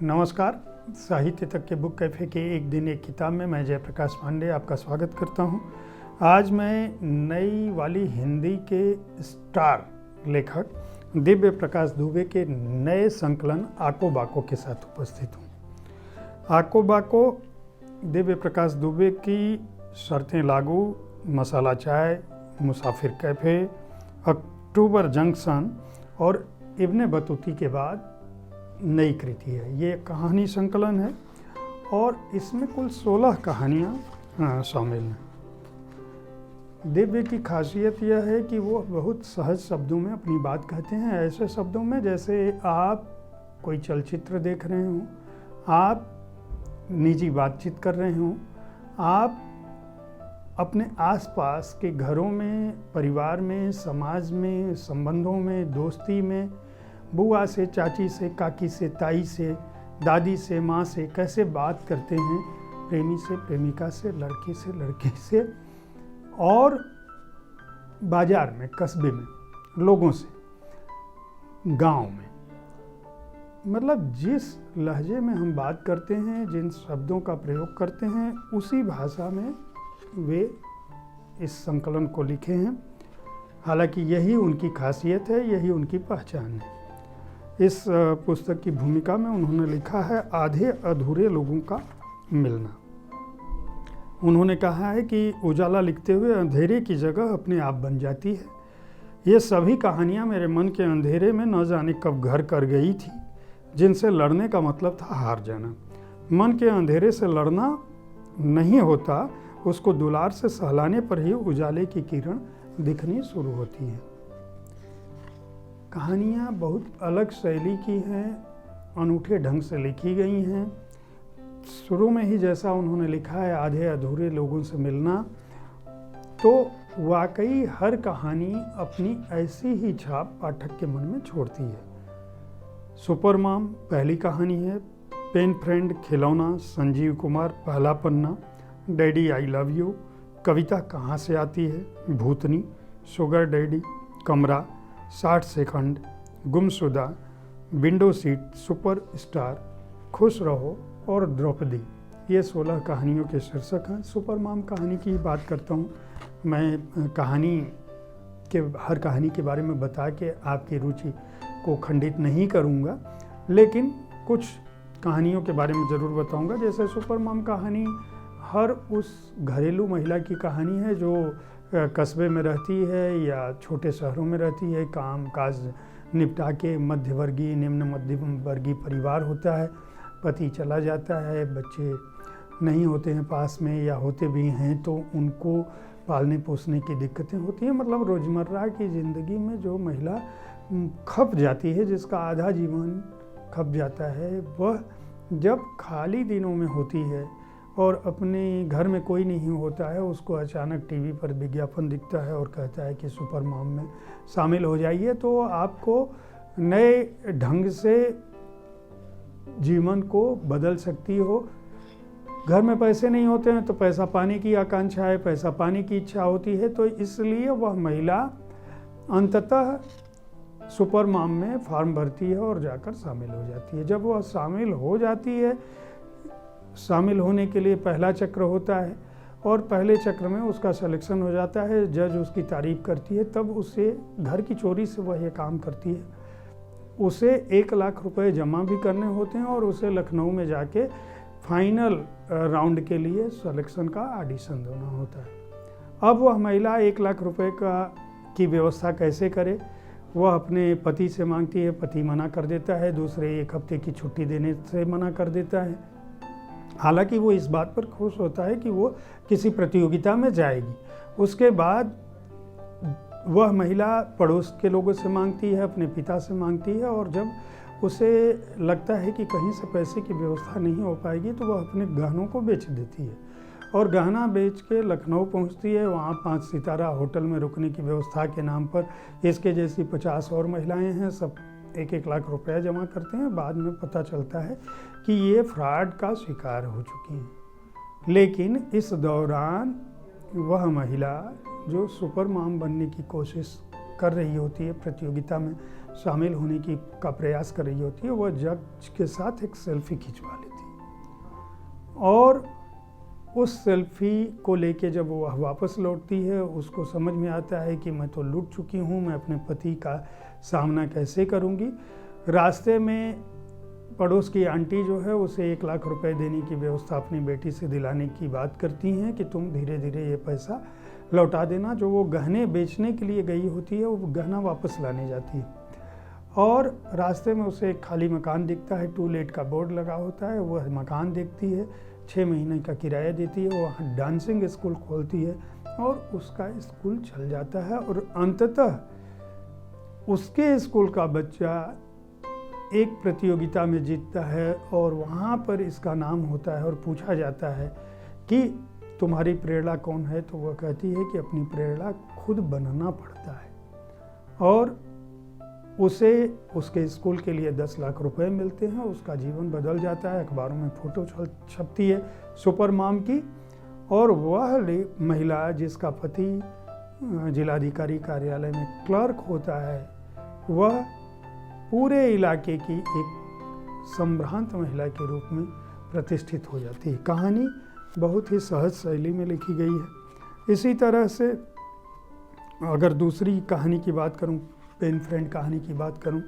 नमस्कार। साहित्य तक के बुक कैफ़े के एक दिन एक किताब में मैं जयप्रकाश पांडे आपका स्वागत करता हूं। आज मैं नई वाली हिंदी के स्टार लेखक दिव्य प्रकाश दुबे के नए संकलन आको बाको के साथ उपस्थित हूं। आको बाको दिव्य प्रकाश दुबे की शर्तें लागू, मसाला चाय, मुसाफिर कैफ़े, अक्टूबर जंक्शन और इब्ने बतूती के बाद नई कृति है। ये कहानी संकलन है और इसमें कुल 16 कहानियाँ शामिल हैं। दिव्य की खासियत यह है कि वो बहुत सहज शब्दों में अपनी बात कहते हैं, ऐसे शब्दों में जैसे आप कोई चलचित्र देख रहे हों, आप निजी बातचीत कर रहे हों, आप अपने आसपास के घरों में, परिवार में, समाज में, संबंधों में, दोस्ती में, बुआ से, चाची से, काकी से, ताई से, दादी से, माँ से कैसे बात करते हैं, प्रेमी से, प्रेमिका से, लड़के से और बाजार में, कस्बे में, लोगों से, गांव में। मतलब जिस लहजे में हम बात करते हैं, जिन शब्दों का प्रयोग करते हैं, उसी भाषा में वे इस संकलन को लिखे हैं। हालांकि यही उनकी खासियत है, यही उनकी पहचान है। इस पुस्तक की भूमिका में उन्होंने लिखा है आधे अधूरे लोगों का मिलना। उन्होंने कहा है कि उजाला लिखते हुए अंधेरे की जगह अपने आप बन जाती है। ये सभी कहानियाँ मेरे मन के अंधेरे में न जाने कब घर कर गई थी, जिनसे लड़ने का मतलब था हार जाना। मन के अंधेरे से लड़ना नहीं होता, उसको दुलार से सहलाने पर ही उजाले की किरण दिखनी शुरू होती है। कहानियाँ बहुत अलग शैली की हैं, अनूठे ढंग से लिखी गई हैं। शुरू में ही जैसा उन्होंने लिखा है आधे अधूरे लोगों से मिलना, तो वाकई हर कहानी अपनी ऐसी ही छाप पाठक के मन में छोड़ती है। सुपर मॉम पहली कहानी है, पेन फ्रेंड खिलौना, संजीव कुमार पहला पन्ना, डैडी आई लव यू, कविता कहाँ से आती है, भूतनी, शुगर डैडी, कमरा, 60 सेकंड, गुमशुदा, विंडो सीट, सुपर स्टार, खुश रहो और द्रौपदी। ये 16 कहानियों के शीर्षक हैं। सुपर मॉम कहानी की बात करता हूँ मैं। हर कहानी के बारे में बता के आपकी रुचि को खंडित नहीं करूँगा, लेकिन कुछ कहानियों के बारे में ज़रूर बताऊँगा। जैसे सुपर मॉम कहानी हर उस घरेलू महिला की कहानी है जो कस्बे में रहती है या छोटे शहरों में रहती है, काम काज निपटा के, मध्यवर्गीय निम्न मध्यम वर्गीय परिवार होता है, पति चला जाता है, बच्चे नहीं होते हैं पास में या होते भी हैं तो उनको पालने पोसने की दिक्कतें होती हैं। मतलब रोज़मर्रा की ज़िंदगी में जो महिला खप जाती है, जिसका आधा जीवन खप जाता है, वह जब खाली दिनों में होती है और अपने घर में कोई नहीं होता है, उसको अचानक टीवी पर विज्ञापन दिखता है और कहता है कि सुपर मॉम में शामिल हो जाइए, तो आपको नए ढंग से जीवन को बदल सकती हो। घर में पैसे नहीं होते हैं तो पैसा पाने की आकांक्षा है, पैसा पाने की इच्छा होती है, तो इसलिए वह महिला अंततः सुपर मॉम में फॉर्म भरती है और जाकर शामिल हो जाती है। जब वह शामिल हो जाती है, शामिल होने के लिए पहला चक्र होता है और पहले चक्र में उसका सिलेक्शन हो जाता है, जज उसकी तारीफ करती है, तब उसे घर की चोरी से वह ये काम करती है। उसे 1 लाख रुपए जमा भी करने होते हैं और उसे लखनऊ में जाके फाइनल राउंड के लिए सिलेक्शन का ऑडिशन देना होता है। अब वह महिला 1 लाख रुपए की व्यवस्था कैसे करे? वह अपने पति से मांगती है, पति मना कर देता है, दूसरे 1 हफ्ते की छुट्टी देने से मना कर देता है। हालांकि वो इस बात पर खुश होता है कि वो किसी प्रतियोगिता में जाएगी। उसके बाद वह महिला पड़ोस के लोगों से मांगती है, अपने पिता से मांगती है, और जब उसे लगता है कि कहीं से पैसे की व्यवस्था नहीं हो पाएगी तो वह अपने गहनों को बेच देती है और गहना बेच के लखनऊ पहुंचती है। वहाँ 5 सितारा होटल में रुकने की व्यवस्था के नाम पर इसके जैसी 50 और महिलाएं हैं, सब 1-1 लाख रुपया जमा करते हैं। बाद में पता चलता है कि ये फ्रॉड का शिकार हो चुकी हैं। लेकिन इस दौरान वह महिला जो सुपर मॉम बनने की कोशिश कर रही होती है, प्रतियोगिता में शामिल होने का प्रयास कर रही होती है, वह जज के साथ एक सेल्फी खिंचवा लेती है और उस सेल्फी को लेके जब वो वापस लौटती है उसको समझ में आता है कि मैं तो लूट चुकी हूँ, मैं अपने पति का सामना कैसे करूँगी। रास्ते में पड़ोस की आंटी जो है उसे 1 लाख रुपए देने की व्यवस्था अपनी बेटी से दिलाने की बात करती हैं कि तुम धीरे धीरे ये पैसा लौटा देना। जो वो गहने बेचने के लिए गई होती है वो गहना वापस लाने जाती है और रास्ते में उसे एक खाली मकान दिखता है, टू लेट का बोर्ड लगा होता है। वह मकान देखती है, 6 महीने का किराया देती है, वहाँ डांसिंग स्कूल खोलती है और उसका स्कूल चल जाता है और अंततः उसके स्कूल का बच्चा एक प्रतियोगिता में जीतता है और वहाँ पर इसका नाम होता है और पूछा जाता है कि तुम्हारी प्रेरणा कौन है, तो वह कहती है कि अपनी प्रेरणा खुद बनना पड़ता है और उसे उसके स्कूल के लिए 10 लाख रुपए मिलते हैं। उसका जीवन बदल जाता है, अखबारों में फोटो छपती है सुपर मॉम की और वह महिला जिसका पति जिलाधिकारी कार्यालय में क्लर्क होता है वह पूरे इलाके की एक संभ्रांत महिला के रूप में प्रतिष्ठित हो जाती है। कहानी बहुत ही सहज शैली में लिखी गई है। इसी तरह से अगर दूसरी कहानी की बात करूं, पेन फ्रेंड कहानी की बात करूं,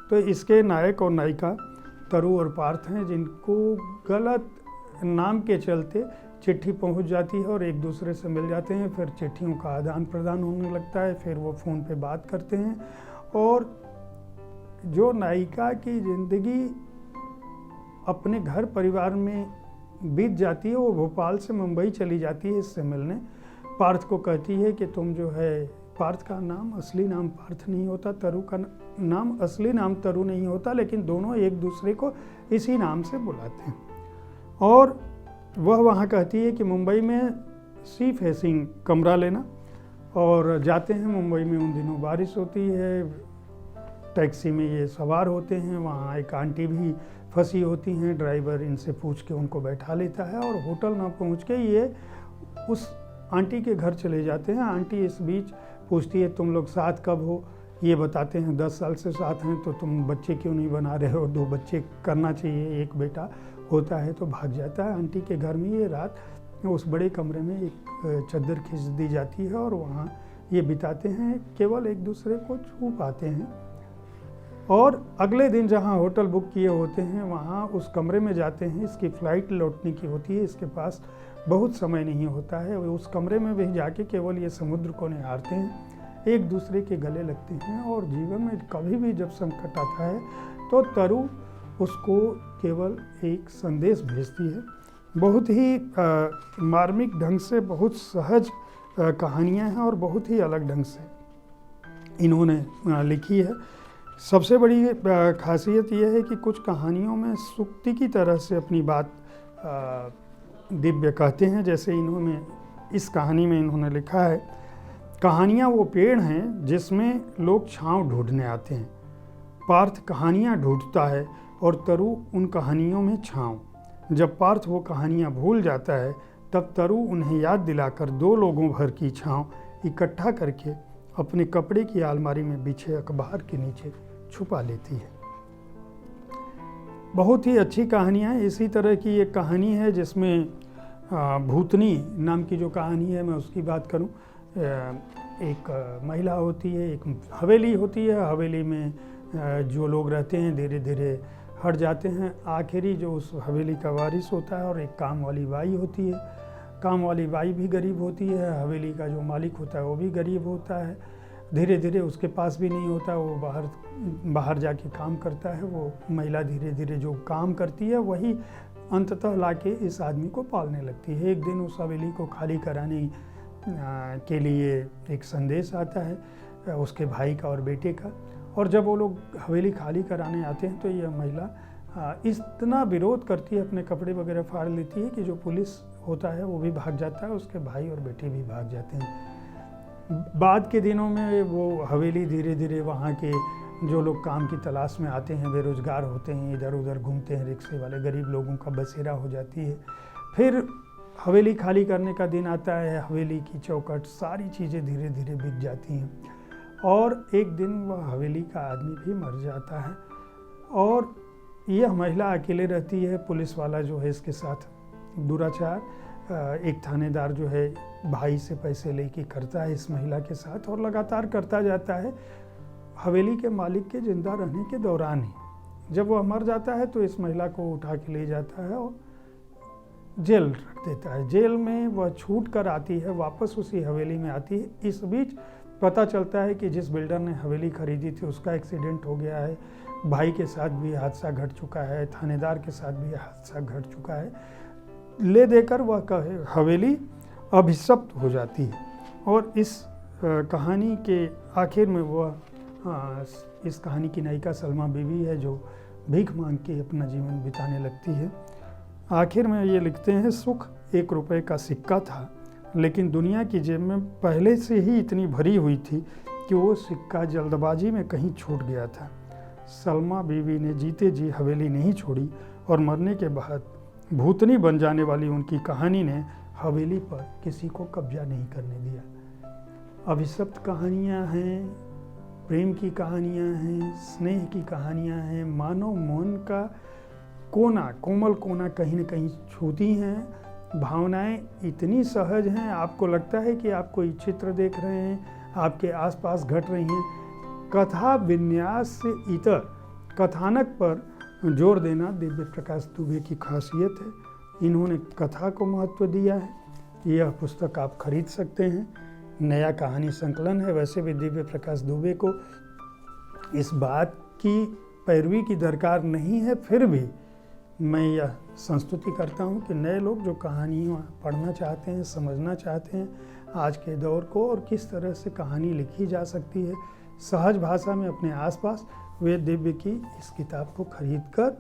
तो इसके नायक और नायिका तरु और पार्थ हैं, जिनको गलत नाम के चलते चिट्ठी पहुंच जाती है और एक दूसरे से मिल जाते हैं। फिर चिट्ठियों का आदान प्रदान होने लगता है, फिर वो फ़ोन पे बात करते हैं और जो नायिका की ज़िंदगी अपने घर परिवार में बीत जाती है वो भोपाल से मुंबई चली जाती है इससे मिलने। पार्थ को कहती है कि तुम जो है, पार्थ का नाम असली नाम पार्थ नहीं होता, तरु का नाम असली नाम तरु नहीं होता, लेकिन दोनों एक दूसरे को इसी नाम से बुलाते हैं। और वह वहाँ कहती है कि मुंबई में सी फेसिंग कमरा लेना और जाते हैं। मुंबई में उन दिनों बारिश होती है, टैक्सी में ये सवार होते हैं, वहाँ एक आंटी भी फंसी होती हैं, ड्राइवर इनसे पूछ के उनको बैठा लेता है और होटल ना पहुँच के ये उस आंटी के घर चले जाते हैं। आंटी इस बीच पूछती है तुम लोग साथ कब हो, ये बताते हैं 10 साल से साथ हैं, तो तुम बच्चे क्यों नहीं बना रहे हो, 2 बच्चे करना चाहिए, एक बेटा होता है। तो भाग जाता है। आंटी के घर में ये रात उस बड़े कमरे में एक चादर खींच दी जाती है और वहाँ ये बिताते हैं, केवल एक दूसरे को छू पाते हैं। और अगले दिन जहाँ होटल बुक किए होते हैं वहाँ उस कमरे में जाते हैं। इसकी फ़्लाइट लौटने की होती है, इसके पास बहुत समय नहीं होता है। उस कमरे में भी जाके केवल ये समुद्र को निहारते हैं, एक दूसरे के गले लगते हैं और जीवन में कभी भी जब संकट आता है तो तरु उसको केवल एक संदेश भेजती है। बहुत ही मार्मिक ढंग से, बहुत सहज कहानियाँ हैं और बहुत ही अलग ढंग से इन्होंने लिखी है। सबसे बड़ी खासियत यह है कि कुछ कहानियों में सूक्ति की तरह से अपनी बात दिव्य कहते हैं। जैसे इन्होंने इस कहानी में इन्होंने लिखा है, कहानियाँ वो पेड़ हैं जिसमें लोग छांव ढूंढने आते हैं। पार्थ कहानियाँ ढूंढता है और तरु उन कहानियों में छांव। जब पार्थ वो कहानियाँ भूल जाता है तब तरु उन्हें याद दिलाकर 2 लोगों भर की छांव इकट्ठा करके अपने कपड़े की अलमारी में बिछे अखबार के नीचे छुपा लेती है। बहुत ही अच्छी कहानियाँ। इसी तरह की एक कहानी है जिसमें भूतनी नाम की जो कहानी है, मैं उसकी बात करूं। एक महिला होती है, एक हवेली होती है, हवेली में जो लोग रहते हैं धीरे धीरे हट जाते हैं। आखिरी जो उस हवेली का वारिस होता है और एक काम वाली बाई होती है। काम वाली बाई भी गरीब होती है, हवेली का जो मालिक होता है वो भी गरीब होता है। धीरे धीरे उसके पास भी नहीं होता, वो बाहर जाके काम करता है। वो महिला धीरे धीरे जो काम करती है वही अंततः लाके इस आदमी को पालने लगती है। एक दिन उस हवेली को खाली कराने के लिए एक संदेश आता है उसके भाई का और बेटे का, और जब वो लोग हवेली खाली कराने आते हैं तो यह महिला इतना विरोध करती है, अपने कपड़े वगैरह फाड़ लेती है कि जो पुलिस होता है वो भी भाग जाता है, उसके भाई और बेटे भी भाग जाते हैं। बाद के दिनों में वो हवेली धीरे धीरे वहाँ के जो लोग काम की तलाश में आते हैं, बेरोजगार होते हैं, इधर उधर घूमते हैं, रिक्शे वाले गरीब लोगों का बसेरा हो जाती है। फिर हवेली खाली करने का दिन आता है, हवेली की चौखट सारी चीज़ें धीरे धीरे बिक जाती हैं और एक दिन वह हवेली का आदमी भी मर जाता है और यह महिला अकेले रहती है। पुलिस वाला जो है इसके साथ दुराचार, एक थानेदार जो है भाई से पैसे लेके करता है इस महिला के साथ और लगातार करता जाता है हवेली के मालिक के जिंदा रहने के दौरान ही। जब वह मर जाता है तो इस महिला को उठा के ले जाता है और जेल रख देता है। जेल में वह छूट कर आती है, वापस उसी हवेली में आती है। इस बीच पता चलता है कि जिस बिल्डर ने हवेली खरीदी थी उसका एक्सीडेंट हो गया है, भाई के साथ भी हादसा घट चुका है, थानेदार के साथ भी हादसा घट चुका है। ले देकर वह हवेली अभिशप्त हो जाती है और इस कहानी के आखिर में वह इस कहानी की नायिका सलमा बीवी है जो भीख मांग के अपना जीवन बिताने लगती है। आखिर में ये लिखते हैं, सुख 1 रुपए का सिक्का था, लेकिन दुनिया की जेब में पहले से ही इतनी भरी हुई थी कि वो सिक्का जल्दबाजी में कहीं छूट गया था। सलमा बीवी ने जीते जी हवेली नहीं छोड़ी और मरने के बाद भूतनी बन जाने वाली उनकी कहानी ने हवेली पर किसी को कब्जा नहीं करने दिया। अभिशप्त कहानियाँ हैं, प्रेम की कहानियाँ हैं, स्नेह की कहानियाँ हैं, मानव मन का कोना, कोमल कोना कहीं न कहीं छूती हैं। भावनाएं इतनी सहज हैं, आपको लगता है कि आप कोई चित्र देख रहे हैं, आपके आसपास घट रही हैं। कथा विन्यास से इतर कथानक पर जोर देना दिव्य प्रकाश दुबे की खासियत है। इन्होंने कथा को महत्व दिया है। यह पुस्तक आप खरीद सकते हैं, नया कहानी संकलन है। वैसे भी दिव्य प्रकाश दुबे को इस बात की पैरवी की दरकार नहीं है, फिर भी मैं यह संस्तुति करता हूँ कि नए लोग जो कहानियाँ पढ़ना चाहते हैं, समझना चाहते हैं आज के दौर को और किस तरह से कहानी लिखी जा सकती है सहज भाषा में अपने आसपास, वे दिव्य की इस किताब को खरीदकर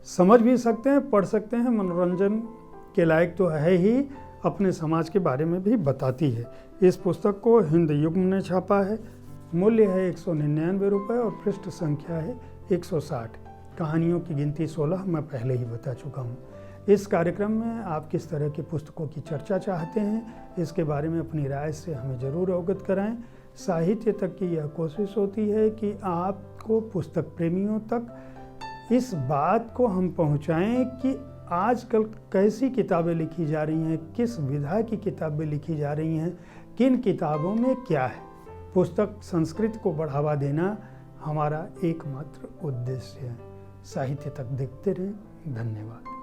समझ भी सकते हैं, पढ़ सकते हैं। मनोरंजन के लायक तो है ही, अपने समाज के बारे में भी बताती है। इस पुस्तक को हिंद युग ने छापा है। मूल्य है 199 रुपये और पृष्ठ संख्या है 160। कहानियों की गिनती 16 मैं पहले ही बता चुका हूँ। इस कार्यक्रम में आप किस तरह की पुस्तकों की चर्चा चाहते हैं, इसके बारे में अपनी राय से हमें ज़रूर अवगत कराएं। साहित्य तक की यह कोशिश होती है कि आपको पुस्तक प्रेमियों तक इस बात को हम पहुँचाएँ कि आजकल कैसी किताबें लिखी जा रही हैं, किस विधा की किताबें लिखी जा रही हैं, किन किताबों में क्या है। पुस्तक संस्कृति को बढ़ावा देना हमारा एकमात्र उद्देश्य है। साहित्य तक देखते रहें। धन्यवाद।